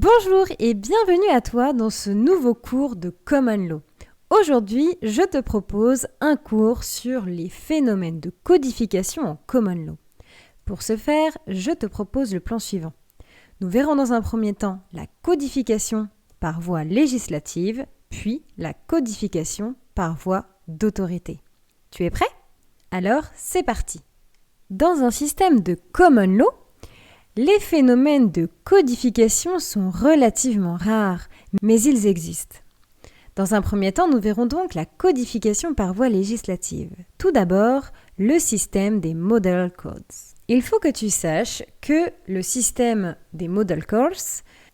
Bonjour et bienvenue à toi dans ce nouveau cours de Common Law. Aujourd'hui, je te propose un cours sur les phénomènes de codification en Common Law. Pour ce faire, je te propose le plan suivant. Nous verrons dans un premier temps la codification par voie législative, puis la codification par voie d'autorité. Tu es prêt? Alors, c'est parti. Dans un système de Common Law, les phénomènes de codification sont relativement rares, mais ils existent. Dans un premier temps, nous verrons donc la codification par voie législative. Tout d'abord, le système des Model Codes. Il faut que tu saches que le système des Model Codes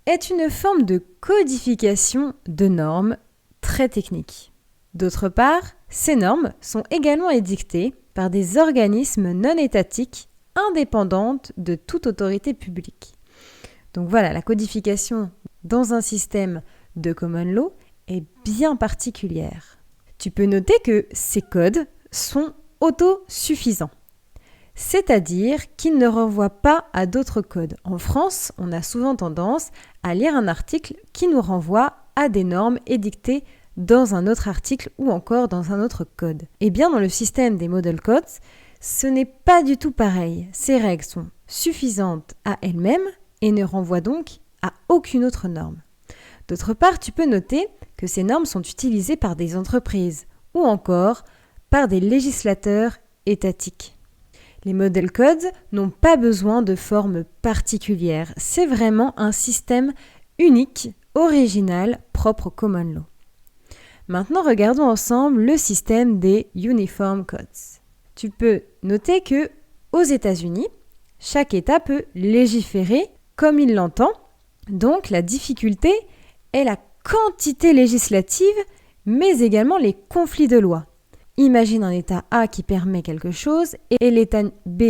est une forme de codification de normes très technique. D'autre part, ces normes sont également édictées par des organismes non étatiques indépendante de toute autorité publique. Donc voilà, la codification dans un système de Common Law est bien particulière. Tu peux noter que ces codes sont autosuffisants, c'est-à-dire qu'ils ne renvoient pas à d'autres codes. En France, on a souvent tendance à lire un article qui nous renvoie à des normes édictées dans un autre article ou encore dans un autre code. Et bien dans le système des Model Codes, ce n'est pas du tout pareil. Ces règles sont suffisantes à elles-mêmes et ne renvoient donc à aucune autre norme. D'autre part, tu peux noter que ces normes sont utilisées par des entreprises ou encore par des législateurs étatiques. Les Model Codes n'ont pas besoin de forme particulière. C'est vraiment un système unique, original, propre au Common Law. Maintenant, regardons ensemble le système des Uniform Codes. Tu peux noter que aux États-Unis, chaque État peut légiférer comme il l'entend. Donc la difficulté est la quantité législative, mais également les conflits de loi. Imagine un État A qui permet quelque chose et l'État B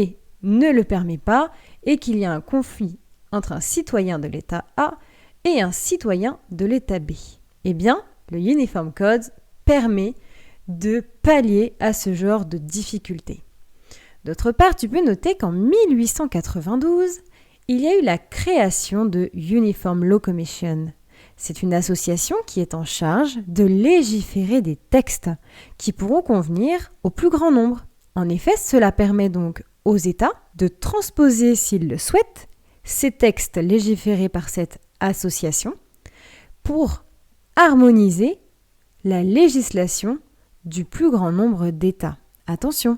ne le permet pas et qu'il y a un conflit entre un citoyen de l'État A et un citoyen de l'État B. Eh bien, le Uniform Code permet de pallier à ce genre de difficultés. D'autre part, tu peux noter qu'en 1892, il y a eu la création de Uniform Law Commission. C'est une association qui est en charge de légiférer des textes qui pourront convenir au plus grand nombre. En effet, cela permet donc aux États de transposer, s'ils le souhaitent, ces textes légiférés par cette association pour harmoniser la législation du plus grand nombre d'États. Attention,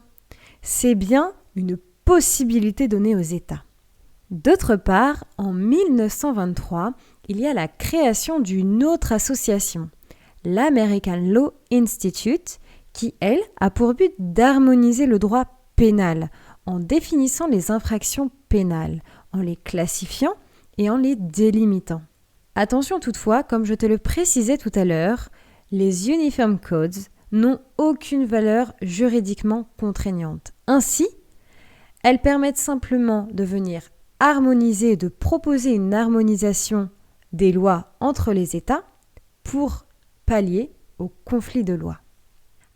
c'est bien une possibilité donnée aux États. D'autre part, en 1923, il y a la création d'une autre association, l'American Law Institute, qui, elle, a pour but d'harmoniser le droit pénal en définissant les infractions pénales, en les classifiant et en les délimitant. Attention toutefois, comme je te le précisais tout à l'heure, les Uniform Codes n'ont aucune valeur juridiquement contraignante. Ainsi, elles permettent simplement de venir harmoniser et de proposer une harmonisation des lois entre les États pour pallier au conflit de lois.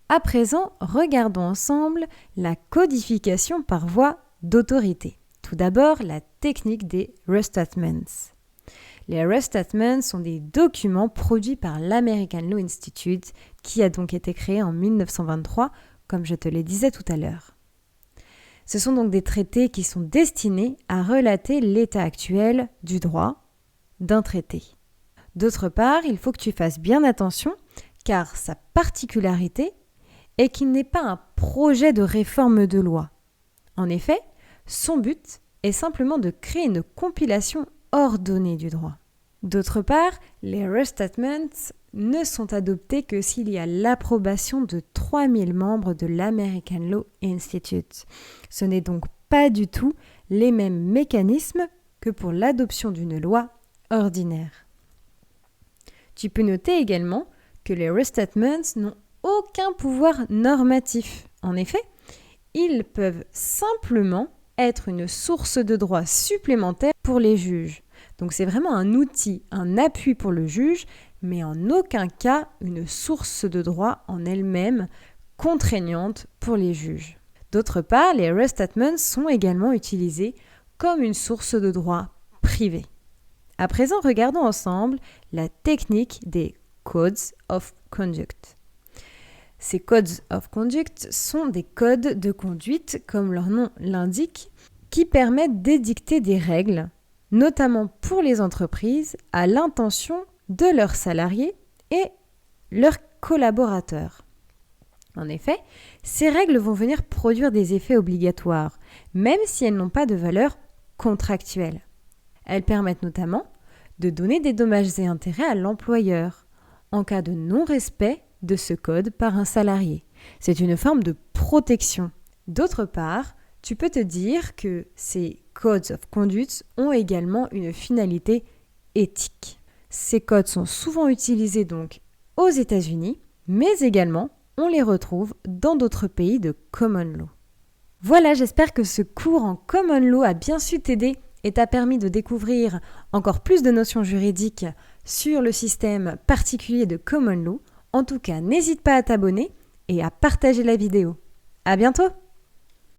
À présent, regardons ensemble la codification par voie d'autorité. Tout d'abord, la technique des restatements. Les restatements sont des documents produits par l'American Law Institute qui a donc été créé en 1923, comme je te le disais tout à l'heure. Ce sont donc des traités qui sont destinés à relater l'état actuel du droit d'un traité. D'autre part, il faut que tu fasses bien attention car sa particularité est qu'il n'est pas un projet de réforme de loi. En effet, son but est simplement de créer une compilation ordonnée du droit. D'autre part, les restatements ne sont adoptés que s'il y a l'approbation de 3000 membres de l'American Law Institute. Ce n'est donc pas du tout les mêmes mécanismes que pour l'adoption d'une loi ordinaire. Tu peux noter également que les restatements n'ont aucun pouvoir normatif. En effet, ils peuvent simplement être une source de droit supplémentaire pour les juges. Donc c'est vraiment un outil, un appui pour le juge, mais en aucun cas une source de droit en elle-même contraignante pour les juges. D'autre part, les restatements sont également utilisés comme une source de droit privé. À présent, regardons ensemble la technique des Codes of Conduct. Ces Codes of Conduct sont des codes de conduite, comme leur nom l'indique, qui permettent d'édicter des règles, notamment pour les entreprises, à l'intention de leurs salariés et leurs collaborateurs. En effet, ces règles vont venir produire des effets obligatoires, même si elles n'ont pas de valeur contractuelle. Elles permettent notamment de donner des dommages et intérêts à l'employeur en cas de non-respect de ce code par un salarié. C'est une forme de protection. D'autre part, tu peux te dire que ces Codes of Conduct ont également une finalité éthique. Ces codes sont souvent utilisés donc aux États-Unis, mais également on les retrouve dans d'autres pays de Common Law. Voilà, j'espère que ce cours en Common Law a bien su t'aider et t'a permis de découvrir encore plus de notions juridiques sur le système particulier de Common Law. En tout cas, n'hésite pas à t'abonner et à partager la vidéo. À bientôt!